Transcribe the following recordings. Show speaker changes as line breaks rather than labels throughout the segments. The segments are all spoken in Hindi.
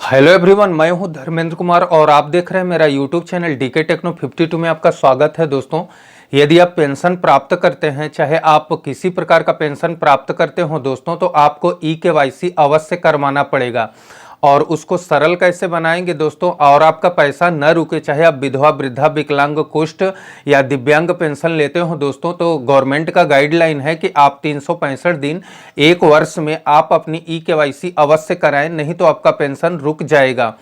हेलो एवरीवन, मैं हूं धर्मेंद्र कुमार और आप देख रहे हैं मेरा यूट्यूब चैनल डीके टेक्नो 52 में आपका स्वागत है। दोस्तों, यदि आप पेंशन प्राप्त करते हैं, चाहे आप किसी प्रकार का पेंशन प्राप्त करते हो दोस्तों, तो आपको ई-केवाईसी अवश्य करवाना पड़ेगा। और उसको सरल कैसे बनाएंगे दोस्तों, और आपका पैसा न रुके, चाहे आप विधवा, वृद्धा, विकलांग, कुष्ठ या दिव्यांग पेंशन लेते हो दोस्तों, तो गवर्नमेंट का गाइडलाइन है कि आप 365 दिन एक वर्ष में आप अपनी ई-केवाईसी अवश्य कराएं, नहीं तो आपका पेंशन रुक जाएगा।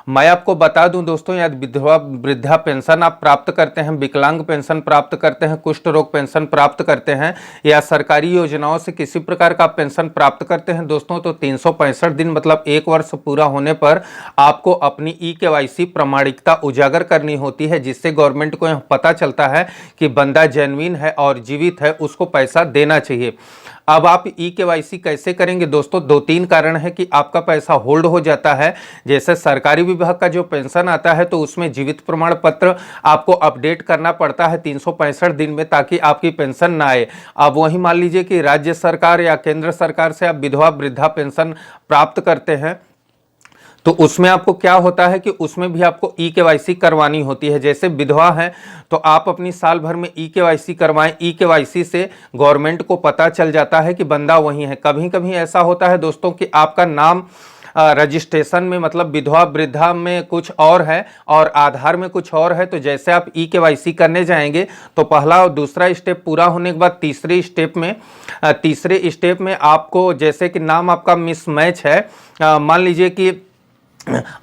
मैं आपको बता दूं दोस्तों, यदि विधवा वृद्धा पेंशन आप प्राप्त करते हैं, विकलांग पेंशन प्राप्त करते हैं, कुष्ठ रोग पेंशन प्राप्त करते हैं या सरकारी योजनाओं से किसी प्रकार का पेंशन प्राप्त करते हैं दोस्तों, तो 365 दिन मतलब एक वर्ष पूरा होने पर आपको अपनी ई-केवाईसी प्रामाणिकता उजागर करनी होती है, जिससे गवर्नमेंट को यह पता चलता है कि बंदा जेन्युइन है और जीवित है, उसको पैसा देना चाहिए। अब आप ई-केवाईसी कैसे करेंगे दोस्तों, दो तीन कारण है कि आपका पैसा होल्ड हो जाता है। जैसे सरकारी विभाग का जो पेंशन आता है तो उसमें जीवित प्रमाण पत्र आपको अपडेट करना पड़ता है 365 दिन में, ताकि आपकी पेंशन ना आए। अब वही मान लीजिए कि राज्य सरकार या केंद्र सरकार से आप विधवा वृद्धा पेंशन प्राप्त करते हैं, तो उसमें आपको क्या होता है कि उसमें भी आपको ई-केवाईसी करवानी होती है। जैसे विधवा है तो आप अपनी साल भर में ई-केवाईसी करवाएं। ई-केवाईसी से गवर्नमेंट को पता चल जाता है कि बंदा वही है। कभी कभी ऐसा होता है दोस्तों कि आपका नाम रजिस्ट्रेशन में मतलब विधवा वृद्धा में कुछ और है और आधार में कुछ और है। तो जैसे आप ई-केवाईसी करने जाएंगे तो पहला और दूसरा स्टेप पूरा होने के बाद तीसरे स्टेप में आपको, जैसे कि नाम आपका मिसमैच है, मान लीजिए कि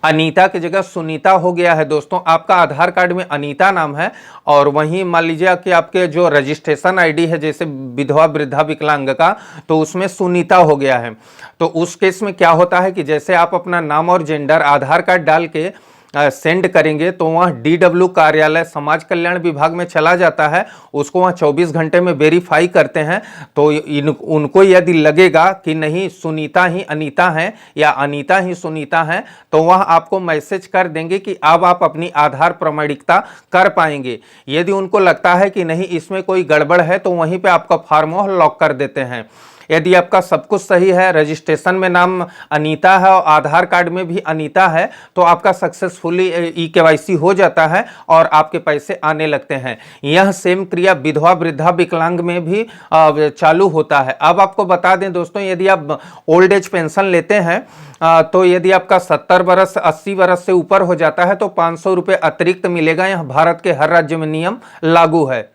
अनीता की जगह सुनीता हो गया है दोस्तों, आपका आधार कार्ड में अनीता नाम है और वहीं मान लीजिए कि आपके जो रजिस्ट्रेशन आईडी है जैसे विधवा वृद्धा विकलांग का, तो उसमें सुनीता हो गया है। तो उस केस में क्या होता है कि जैसे आप अपना नाम और जेंडर आधार कार्ड डाल के सेंड करेंगे तो वह डीडब्ल्यू कार्यालय समाज कल्याण विभाग में चला जाता है। उसको वह 24 घंटे में वेरीफाई करते हैं। तो उनको यदि लगेगा कि नहीं सुनीता ही अनीता है या अनीता ही सुनीता है, तो वह आपको मैसेज कर देंगे कि अब आप अपनी आधार प्रमाणिकता कर पाएंगे। यदि उनको लगता है कि नहीं इसमें कोई गड़बड़ है, तो वहीं पे आपका फॉर्म लॉक कर देते हैं। यदि आपका सब कुछ सही है, रजिस्ट्रेशन में नाम अनीता है और आधार कार्ड में भी अनीता है, तो आपका सक्सेसफुली ई-केवाईसी हो जाता है और आपके पैसे आने लगते हैं। यह सेम क्रिया विधवा वृद्धा विकलांग में भी चालू होता है। अब आपको बता दें दोस्तों, यदि आप ओल्ड एज पेंशन लेते हैं तो यदि आपका 70 वर्ष 80 वर्ष से ऊपर हो जाता है तो 500 रुपये अतिरिक्त मिलेगा। यह भारत के हर राज्य में नियम लागू है।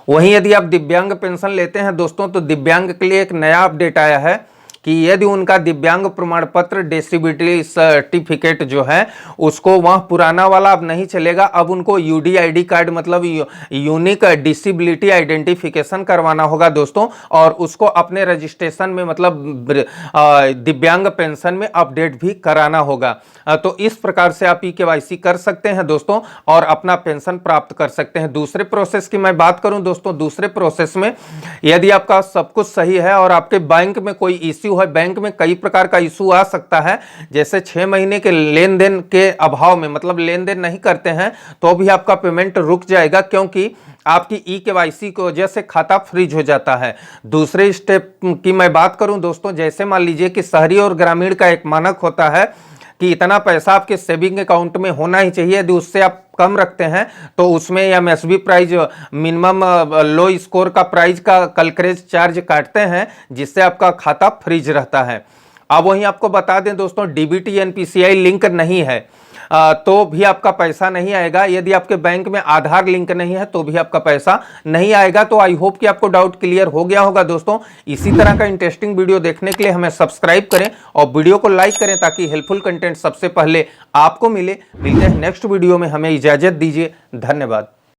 वहीं यदि आप दिव्यांग पेंशन लेते हैं दोस्तों, तो दिव्यांग के लिए एक नया अपडेट आया है कि यदि उनका दिव्यांग प्रमाण पत्र डिसेबिलिटी सर्टिफिकेट जो है उसको वह पुराना वाला अब नहीं चलेगा। अब उनको यूडीआईडी कार्ड मतलब यूनिक डिसेबिलिटी आइडेंटिफिकेशन करवाना होगा दोस्तों, और उसको अपने रजिस्ट्रेशन में मतलब दिव्यांग पेंशन में अपडेट भी कराना होगा। तो इस प्रकार से आप ई-केवाईसी कर सकते हैं दोस्तों और अपना पेंशन प्राप्त कर सकते हैं। दूसरे प्रोसेस की मैं बात करूं दोस्तों, दूसरे प्रोसेस में यदि आपका सब कुछ सही है और आपके बैंक में कोई इश्यू है, बैंक में कई प्रकार का इशू आ सकता है। जैसे 6 महीने के लेन देन के अभाव में मतलब लेन देन नहीं करते हैं तो भी आपका पेमेंट रुक जाएगा, क्योंकि आपकी ई-केवाईसी की वजह से खाता फ्रीज हो जाता है। दूसरे स्टेप की मैं बात करूं दोस्तों, जैसे मान लीजिए कि शहरी और ग्रामीण का एक मानक होता है कि इतना पैसा आपके सेविंग अकाउंट में होना ही चाहिए। यदि उससे आप कम रखते हैं तो उसमें MSB price minimum low score का प्राइज का कलकरेज चार्ज काटते हैं, जिससे आपका खाता फ्रीज रहता है। अब वहीं आपको बता दें दोस्तों, डीबीटी एनपीसीआई लिंक नहीं है तो भी आपका पैसा नहीं आएगा। यदि आपके बैंक में आधार लिंक नहीं है तो भी आपका पैसा नहीं आएगा। तो आई होप कि आपको डाउट क्लियर हो गया होगा दोस्तों। इसी तरह का इंटरेस्टिंग वीडियो देखने के लिए हमें सब्सक्राइब करें और वीडियो को लाइक करें ताकि हेल्पफुल कंटेंट सबसे पहले आपको मिले। मिलते हैं नेक्स्ट वीडियो में, हमें इजाजत दीजिए। धन्यवाद।